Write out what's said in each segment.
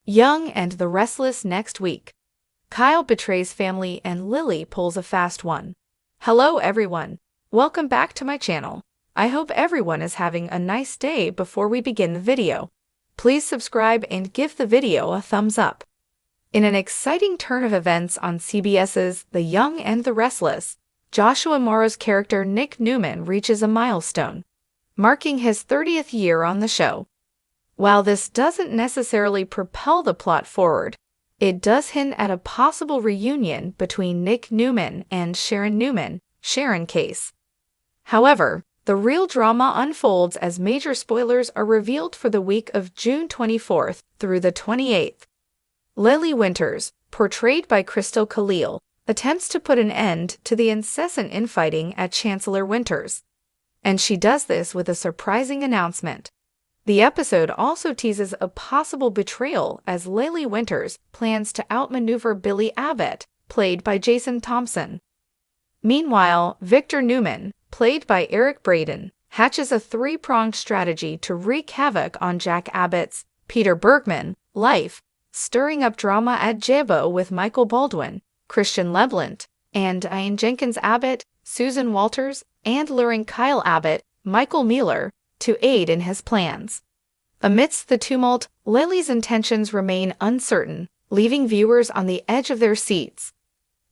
Young and the Restless next week. Kyle betrays family and Lily pulls a fast one. Hello everyone. Welcome back to my channel. I hope everyone is having a nice day. Before we begin the video, please subscribe and give the video a thumbs up. In an exciting turn of events on CBS's The Young and the Restless, Joshua Morrow's character Nick Newman reaches a milestone, marking his 30th year on the show. While this doesn't necessarily propel the plot forward, it does hint at a possible reunion between Nick Newman and Sharon Newman, Sharon Case. However, the real drama unfolds as major spoilers are revealed for the week of June 24th through the 28th. Lily Winters, portrayed by Crystal Khalil, attempts to put an end to the incessant infighting at Chancellor Winters. And she does this with a surprising announcement. The episode also teases a possible betrayal as Lily Winters plans to outmaneuver Billy Abbott, played by Jason Thompson. Meanwhile, Victor Newman, played by Eric Braeden, hatches a three-pronged strategy to wreak havoc on Jack Abbott's, Peter Bergman, life, stirring up drama at Jabo with Michael Baldwin, Christian Leblanc, and Ian Jenkins Abbott, Susan Walters, and luring Kyle Abbott, Michael Mealer, to aid in his plans. Amidst the tumult, Lily's intentions remain uncertain, leaving viewers on the edge of their seats.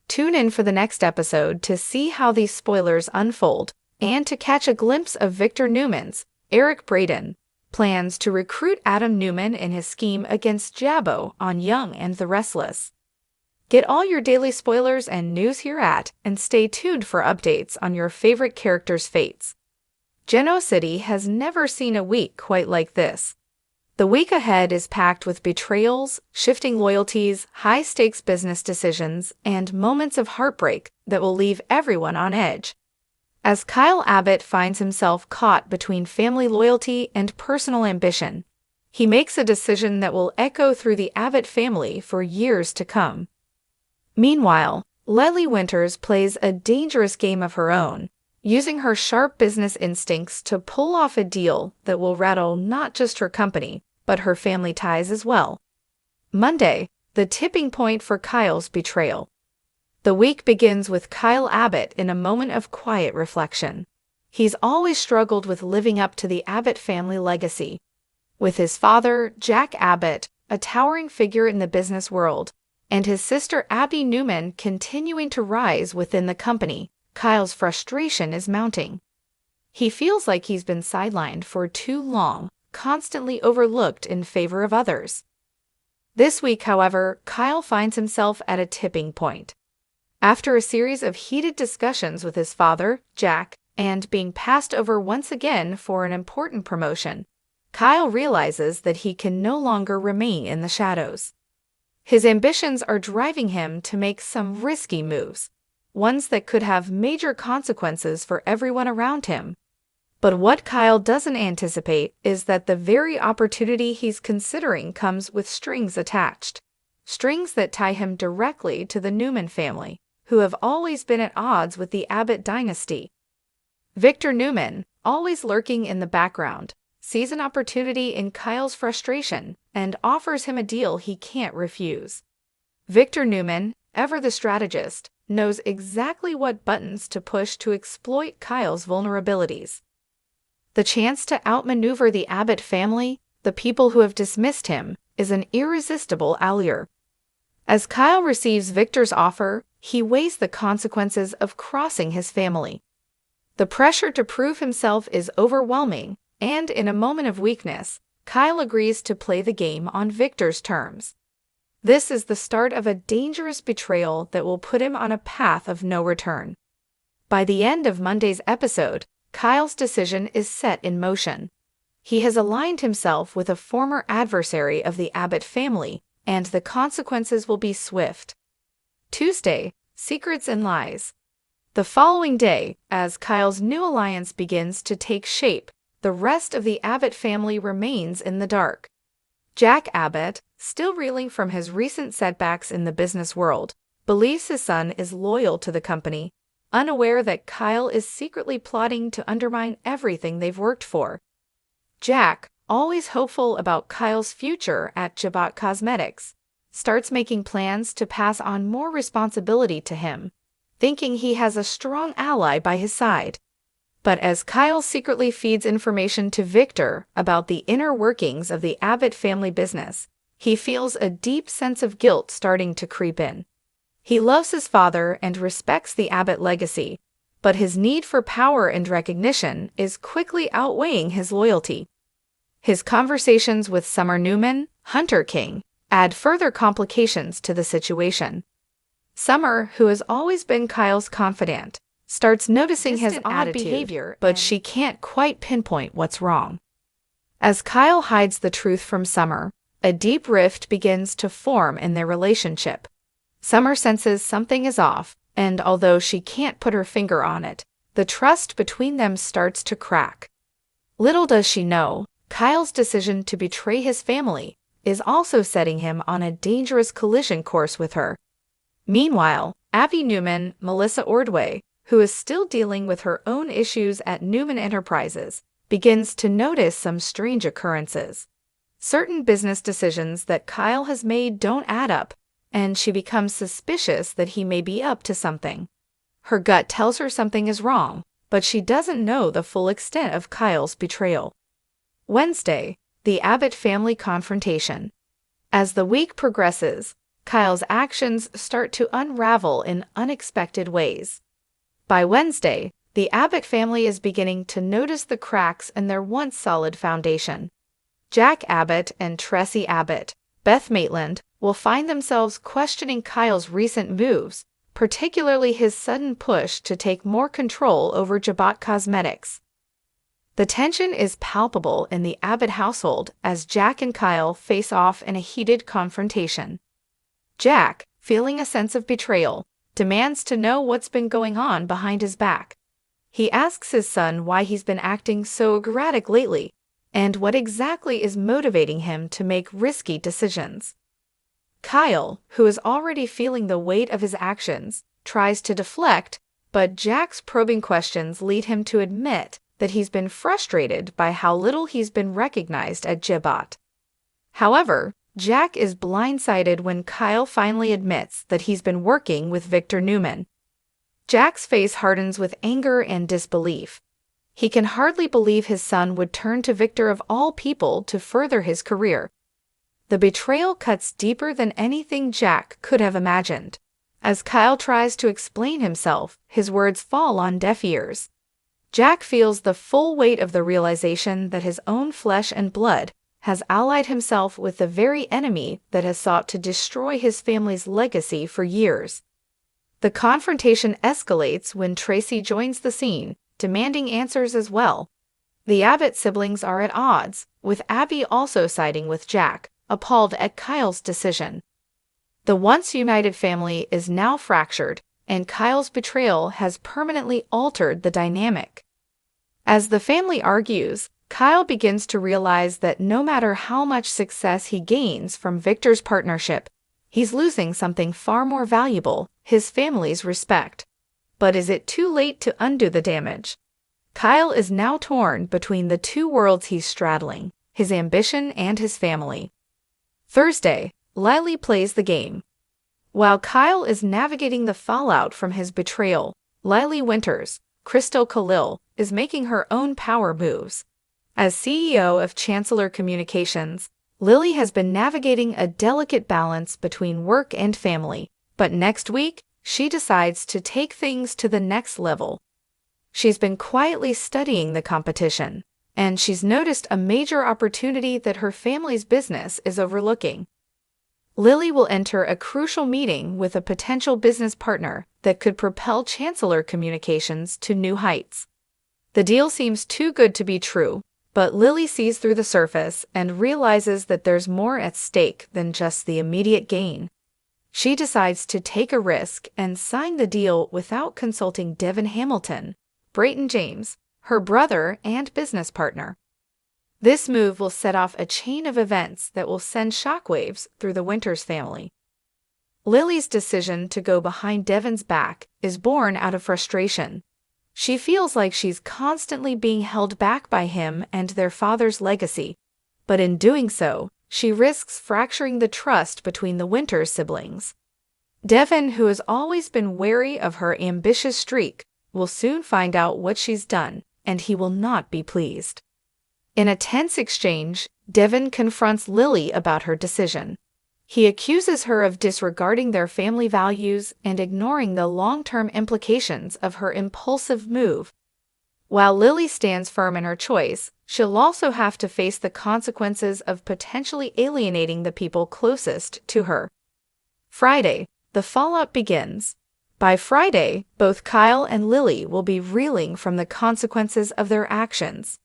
Tune in for the next episode to see how these spoilers unfold and to catch a glimpse of Victor Newman's, Eric Braeden, plans to recruit Adam Newman in his scheme against Jabo on Young and the Restless. Get all your daily spoilers and news here and stay tuned for updates on your favorite characters' fates. Geno City has never seen a week quite like this. The week ahead is packed with betrayals, shifting loyalties, high-stakes business decisions, and moments of heartbreak that will leave everyone on edge. As Kyle Abbott finds himself caught between family loyalty and personal ambition, he makes a decision that will echo through the Abbott family for years to come. Meanwhile, Lily Winters plays a dangerous game of her own, using her sharp business instincts to pull off a deal that will rattle not just her company, but her family ties as well. Monday, the tipping point for Kyle's betrayal. The week begins with Kyle Abbott in a moment of quiet reflection. He's always struggled with living up to the Abbott family legacy. With his father, Jack Abbott, a towering figure in the business world, and his sister Abby Newman continuing to rise within the company, Kyle's frustration is mounting. He feels like he's been sidelined for too long, constantly overlooked in favor of others. This week, however, Kyle finds himself at a tipping point. After a series of heated discussions with his father, Jack, and being passed over once again for an important promotion, Kyle realizes that he can no longer remain in the shadows. His ambitions are driving him to make some risky moves, ones that could have major consequences for everyone around him. But what Kyle doesn't anticipate is that the very opportunity he's considering comes with strings attached. Strings that tie him directly to the Newman family, who have always been at odds with the Abbott dynasty. Victor Newman, always lurking in the background, sees an opportunity in Kyle's frustration and offers him a deal he can't refuse. Victor Newman, ever the strategist, knows exactly what buttons to push to exploit Kyle's vulnerabilities. The chance to outmaneuver the Abbott family, the people who have dismissed him, is an irresistible allure. As Kyle receives Victor's offer, he weighs the consequences of crossing his family. The pressure to prove himself is overwhelming, and in a moment of weakness, Kyle agrees to play the game on Victor's terms. This is the start of a dangerous betrayal that will put him on a path of no return. By the end of Monday's episode, Kyle's decision is set in motion. He has aligned himself with a former adversary of the Abbott family, and the consequences will be swift. Tuesday, Secrets and Lies. The following day, as Kyle's new alliance begins to take shape, the rest of the Abbott family remains in the dark. Jack Abbott, still reeling from his recent setbacks in the business world, believes his son is loyal to the company, unaware that Kyle is secretly plotting to undermine everything they've worked for. Jack, always hopeful about Kyle's future at Jabot Cosmetics, starts making plans to pass on more responsibility to him, thinking he has a strong ally by his side. But as Kyle secretly feeds information to Victor about the inner workings of the Abbott family business, he feels a deep sense of guilt starting to creep in. He loves his father and respects the Abbott legacy, but his need for power and recognition is quickly outweighing his loyalty. His conversations with Summer Newman, Hunter King, add further complications to the situation. Summer, who has always been Kyle's confidant, starts noticing his odd behavior, but she can't quite pinpoint what's wrong. As Kyle hides the truth from Summer, a deep rift begins to form in their relationship. Summer senses something is off, and although she can't put her finger on it, the trust between them starts to crack. Little does she know, Kyle's decision to betray his family is also setting him on a dangerous collision course with her. Meanwhile, Abby Newman, Melissa Ordway, who is still dealing with her own issues at Newman Enterprises, begins to notice some strange occurrences. Certain business decisions that Kyle has made don't add up, and she becomes suspicious that he may be up to something. Her gut tells her something is wrong, but she doesn't know the full extent of Kyle's betrayal. Wednesday, the Abbott family confrontation. As the week progresses, Kyle's actions start to unravel in unexpected ways. By Wednesday, the Abbott family is beginning to notice the cracks in their once solid foundation. Jack Abbott and Tressie Abbott, Beth Maitland, will find themselves questioning Kyle's recent moves, particularly his sudden push to take more control over Jabot Cosmetics. The tension is palpable in the Abbott household as Jack and Kyle face off in a heated confrontation. Jack, feeling a sense of betrayal, demands to know what's been going on behind his back. He asks his son why he's been acting so erratic lately, and what exactly is motivating him to make risky decisions. Kyle, who is already feeling the weight of his actions, tries to deflect, but Jack's probing questions lead him to admit that he's been frustrated by how little he's been recognized at Jabot. However, Jack is blindsided when Kyle finally admits that he's been working with Victor Newman. Jack's face hardens with anger and disbelief. He can hardly believe his son would turn to Victor of all people to further his career. The betrayal cuts deeper than anything Jack could have imagined. As Kyle tries to explain himself, his words fall on deaf ears. Jack feels the full weight of the realization that his own flesh and blood has allied himself with the very enemy that has sought to destroy his family's legacy for years. The confrontation escalates when Tracy joins the scene, demanding answers as well. The Abbott siblings are at odds, with Abby also siding with Jack, appalled at Kyle's decision. The once united family is now fractured, and Kyle's betrayal has permanently altered the dynamic. As the family argues, Kyle begins to realize that no matter how much success he gains from Victor's partnership, he's losing something far more valuable, his family's respect. But is it too late to undo the damage? Kyle is now torn between the two worlds he's straddling, his ambition and his family. Thursday, Lily plays the game. While Kyle is navigating the fallout from his betrayal, Lily Winters, Crystal Khalil, is making her own power moves. As CEO of Chancellor Communications, Lily has been navigating a delicate balance between work and family, but next week, she decides to take things to the next level. She's been quietly studying the competition, and she's noticed a major opportunity that her family's business is overlooking. Lily will enter a crucial meeting with a potential business partner that could propel Chancellor Communications to new heights. The deal seems too good to be true, but Lily sees through the surface and realizes that there's more at stake than just the immediate gain. She decides to take a risk and sign the deal without consulting Devin Hamilton, Brayton James, her brother and business partner. This move will set off a chain of events that will send shockwaves through the Winters family. Lily's decision to go behind Devin's back is born out of frustration. She feels like she's constantly being held back by him and their father's legacy, but in doing so, she risks fracturing the trust between the Winters siblings. Devin, who has always been wary of her ambitious streak, will soon find out what she's done, and he will not be pleased. In a tense exchange, Devin confronts Lily about her decision. He accuses her of disregarding their family values and ignoring the long-term implications of her impulsive move. While Lily stands firm in her choice, she'll also have to face the consequences of potentially alienating the people closest to her. Friday, the fallout begins. By Friday, both Kyle and Lily will be reeling from the consequences of their actions.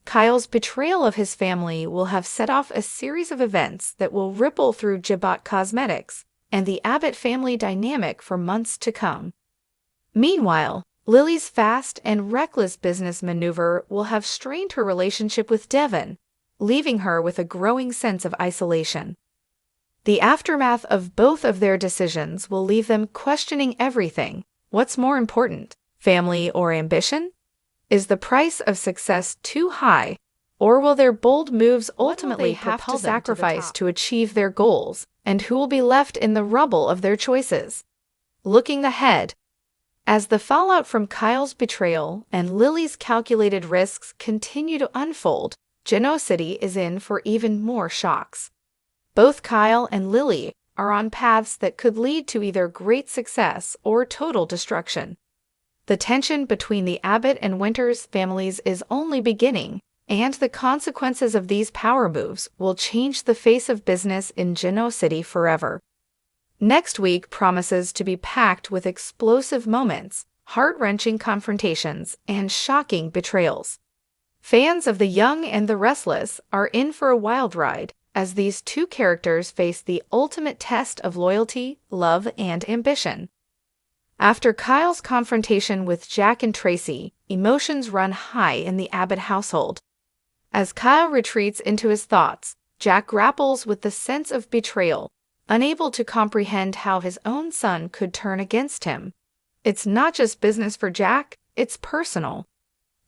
Kyle's betrayal of his family will have set off a series of events that will ripple through Jibot Cosmetics and the Abbott family dynamic for months to come. Meanwhile, Lily's fast and reckless business maneuver will have strained her relationship with Devin, leaving her with a growing sense of isolation. The aftermath of both of their decisions will leave them questioning everything. What's more important, family or ambition? Is the price of success too high, or will their bold moves ultimately have to sacrifice to achieve their goals, and who will be left in the rubble of their choices? Looking ahead, as the fallout from Kyle's betrayal and Lily's calculated risks continue to unfold, Genoa City is in for even more shocks. Both Kyle and Lily are on paths that could lead to either great success or total destruction. The tension between the Abbott and Winters families is only beginning, and the consequences of these power moves will change the face of business in Genoa City forever. Next week promises to be packed with explosive moments, heart-wrenching confrontations, and shocking betrayals. Fans of The Young and the Restless are in for a wild ride, as these two characters face the ultimate test of loyalty, love, and ambition. After Kyle's confrontation with Jack and Tracy, emotions run high in the Abbott household. As Kyle retreats into his thoughts, Jack grapples with the sense of betrayal, unable to comprehend how his own son could turn against him. It's not just business for Jack, it's personal.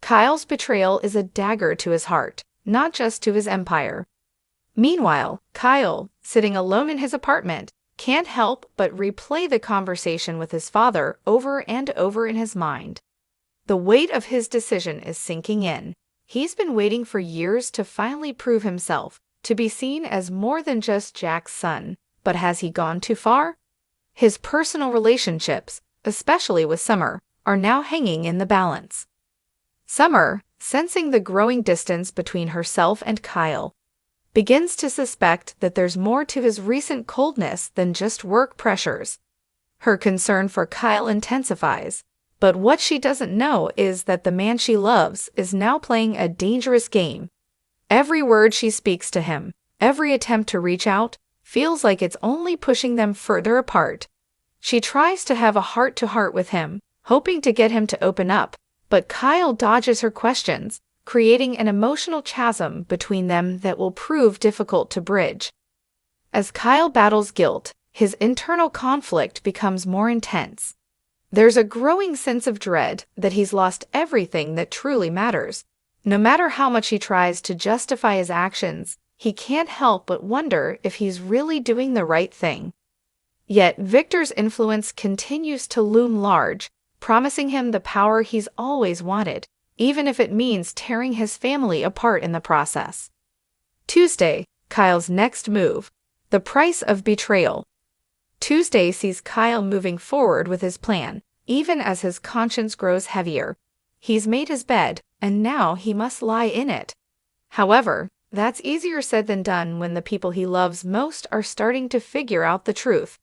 Kyle's betrayal is a dagger to his heart, not just to his empire. Meanwhile, Kyle, sitting alone in his apartment, can't help but replay the conversation with his father over and over in his mind. The weight of his decision is sinking in. He's been waiting for years to finally prove himself, to be seen as more than just Jack's son. But has he gone too far? His personal relationships, especially with Summer, are now hanging in the balance. Summer, sensing the growing distance between herself and Kyle, begins to suspect that there's more to his recent coldness than just work pressures. Her concern for Kyle intensifies, but what she doesn't know is that the man she loves is now playing a dangerous game. Every word she speaks to him, every attempt to reach out, feels like it's only pushing them further apart. She tries to have a heart-to-heart with him, hoping to get him to open up, but Kyle dodges her questions, creating an emotional chasm between them that will prove difficult to bridge. As Kyle battles guilt, his internal conflict becomes more intense. There's a growing sense of dread that he's lost everything that truly matters. No matter how much he tries to justify his actions, he can't help but wonder if he's really doing the right thing. Yet Victor's influence continues to loom large, promising him the power he's always wanted, even if it means tearing his family apart in the process. Tuesday, Kyle's next move, the price of betrayal. Tuesday sees Kyle moving forward with his plan, even as his conscience grows heavier. He's made his bed, and now he must lie in it. However, that's easier said than done when the people he loves most are starting to figure out the truth.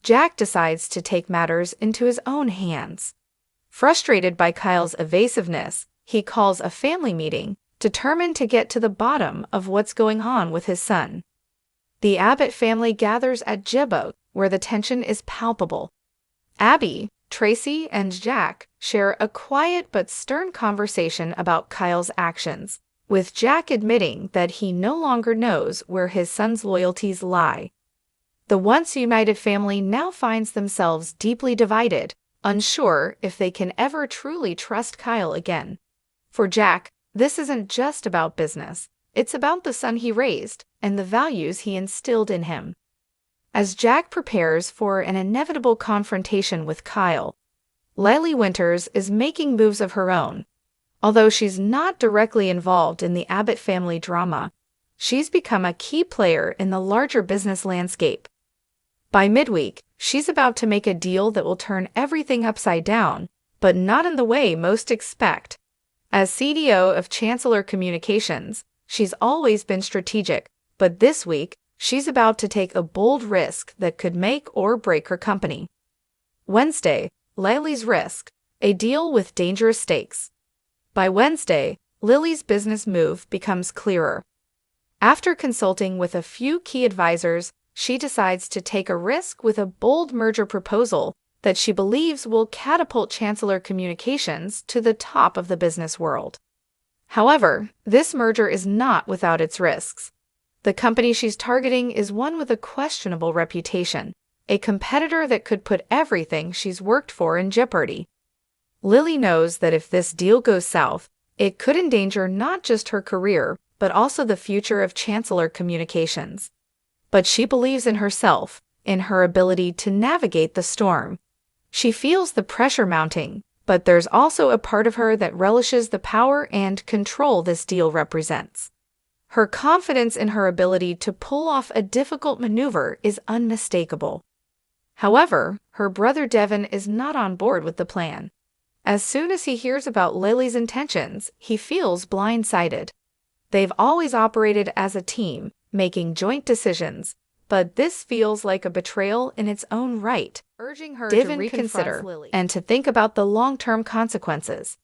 Jack decides to take matters into his own hands. Frustrated by Kyle's evasiveness, he calls a family meeting, determined to get to the bottom of what's going on with his son. The Abbott family gathers at Jibot, where the tension is palpable. Abby, Tracy, and Jack share a quiet but stern conversation about Kyle's actions, with Jack admitting that he no longer knows where his son's loyalties lie. The once united family now finds themselves deeply divided, unsure if they can ever truly trust Kyle again. For Jack, this isn't just about business, It's about the son he raised and the values he instilled in him. As Jack prepares for an inevitable confrontation with Kyle, Lily Winters is making moves of her own. Although she's not directly involved in the Abbott family drama, she's become a key player in the larger business landscape. By midweek, she's about to make a deal that will turn everything upside down, but not in the way most expect. As CDO of Chancellor Communications, she's always been strategic, but this week, she's about to take a bold risk that could make or break her company. Wednesday, Lily's risk, a deal with dangerous stakes. By Wednesday, Lily's business move becomes clearer. After consulting with a few key advisors, she decides to take a risk with a bold merger proposal that she believes will catapult Chancellor Communications to the top of the business world. However, this merger is not without its risks. The company she's targeting is one with a questionable reputation, a competitor that could put everything she's worked for in jeopardy. Lily knows that if this deal goes south, it could endanger not just her career, but also the future of Chancellor Communications. But she believes in herself, in her ability to navigate the storm. She feels the pressure mounting, but there's also a part of her that relishes the power and control this deal represents. Her confidence in her ability to pull off a difficult maneuver is unmistakable. However, her brother Devin is not on board with the plan. As soon as he hears about Lily's intentions, he feels blindsided. They've always operated as a team, making joint decisions, but this feels like a betrayal in its own right, urging her to reconsider and to think about the long-term consequences.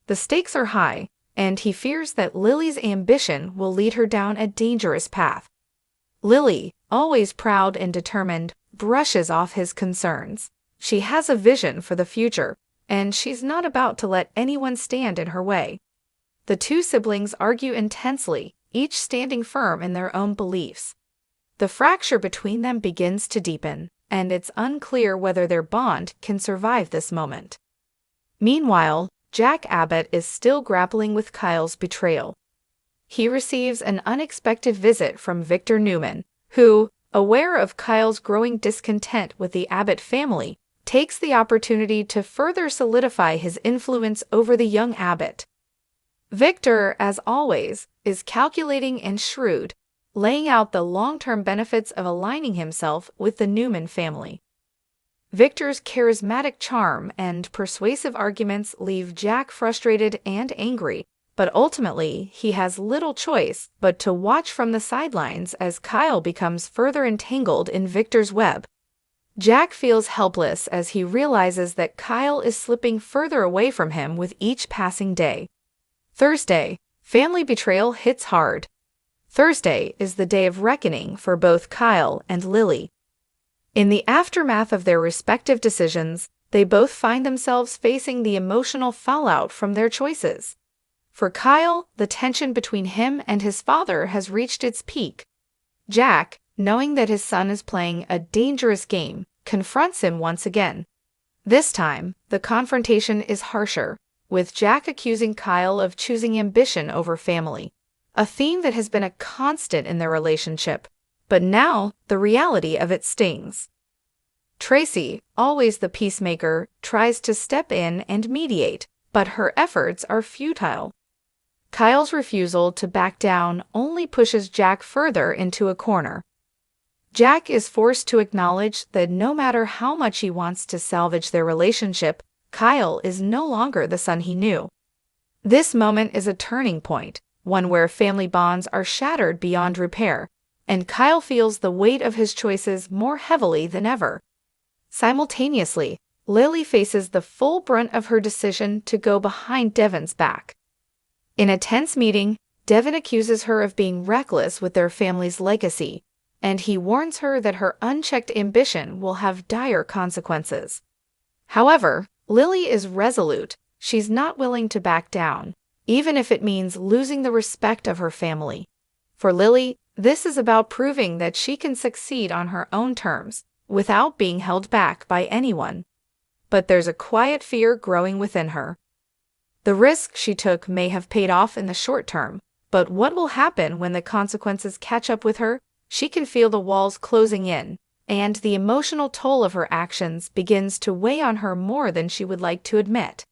The stakes are high, and he fears that Lily's ambition will lead her down a dangerous path. Lily, always proud and determined, brushes off his concerns. She has a vision for the future, and she's not about to let anyone stand in her way. The two siblings argue intensely, each standing firm in their own beliefs. The fracture between them begins to deepen, and it's unclear whether their bond can survive this moment. Meanwhile, Jack Abbott is still grappling with Kyle's betrayal. He receives an unexpected visit from Victor Newman, who, aware of Kyle's growing discontent with the Abbott family, takes the opportunity to further solidify his influence over the young Abbott. Victor, as always, is calculating and shrewd, laying out the long-term benefits of aligning himself with the Newman family. Victor's charismatic charm and persuasive arguments leave Jack frustrated and angry, but ultimately he has little choice but to watch from the sidelines as Kyle becomes further entangled in Victor's web. Jack feels helpless as he realizes that Kyle is slipping further away from him with each passing day. Thursday, family betrayal hits hard. Thursday is the day of reckoning for both Kyle and Lily. In the aftermath of their respective decisions, they both find themselves facing the emotional fallout from their choices. For Kyle, the tension between him and his father has reached its peak. Jack, knowing that his son is playing a dangerous game, confronts him once again. This time, the confrontation is harsher, with Jack accusing Kyle of choosing ambition over family, a theme that has been a constant in their relationship, but now the reality of it stings. Tracy, always the peacemaker, tries to step in and mediate, but her efforts are futile. Kyle's refusal to back down only pushes Jack further into a corner. Jack is forced to acknowledge that no matter how much he wants to salvage their relationship, Kyle is no longer the son he knew. This moment is a turning point, one where family bonds are shattered beyond repair, and Kyle feels the weight of his choices more heavily than ever. Simultaneously, Lily faces the full brunt of her decision to go behind Devin's back. In a tense meeting, Devin accuses her of being reckless with their family's legacy, and he warns her that her unchecked ambition will have dire consequences. However, Lily is resolute. She's not willing to back down, even if it means losing the respect of her family. For Lily, this is about proving that she can succeed on her own terms, without being held back by anyone. But there's a quiet fear growing within her. The risk she took may have paid off in the short term, But what will happen when the consequences catch up with her? She can feel the walls closing in, and the emotional toll of her actions begins to weigh on her more than she would like to admit.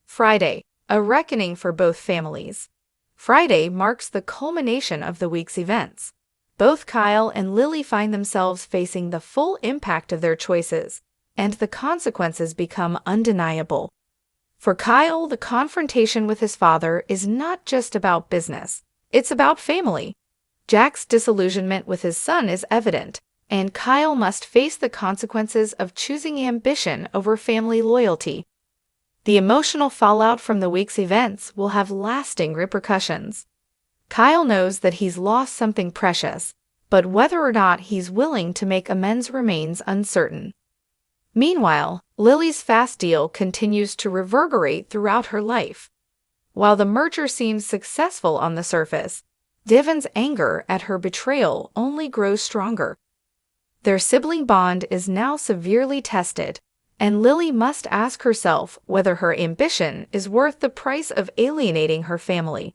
Friday, a reckoning for both families. Friday marks the culmination of the week's events. Both Kyle and Lily find themselves facing the full impact of their choices, and the consequences become undeniable. For Kyle, the confrontation with his father is not just about business, it's about family. Jack's disillusionment with his son is evident, and Kyle must face the consequences of choosing ambition over family loyalty. The emotional fallout from the week's events will have lasting repercussions. Kyle knows that he's lost something precious, but whether or not he's willing to make amends remains uncertain. Meanwhile, Lily's fast deal continues to reverberate throughout her life. While the merger seems successful on the surface, Devon's anger at her betrayal only grows stronger. Their sibling bond is now severely tested, and Lily must ask herself whether her ambition is worth the price of alienating her family.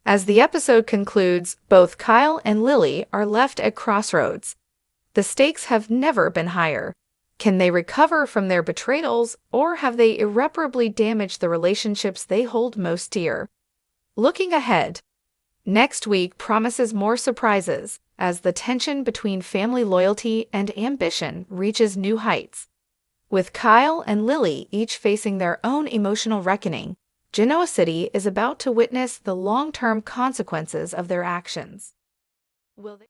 As the episode concludes, both Kyle and Lily are left at crossroads. The stakes have never been higher. Can they recover from their betrayals, or have they irreparably damaged the relationships they hold most dear? Looking ahead, next week promises more surprises as the tension between family loyalty and ambition reaches new heights. With Kyle and Lily each facing their own emotional reckoning, Genoa City is about to witness the long-term consequences of their actions. Will they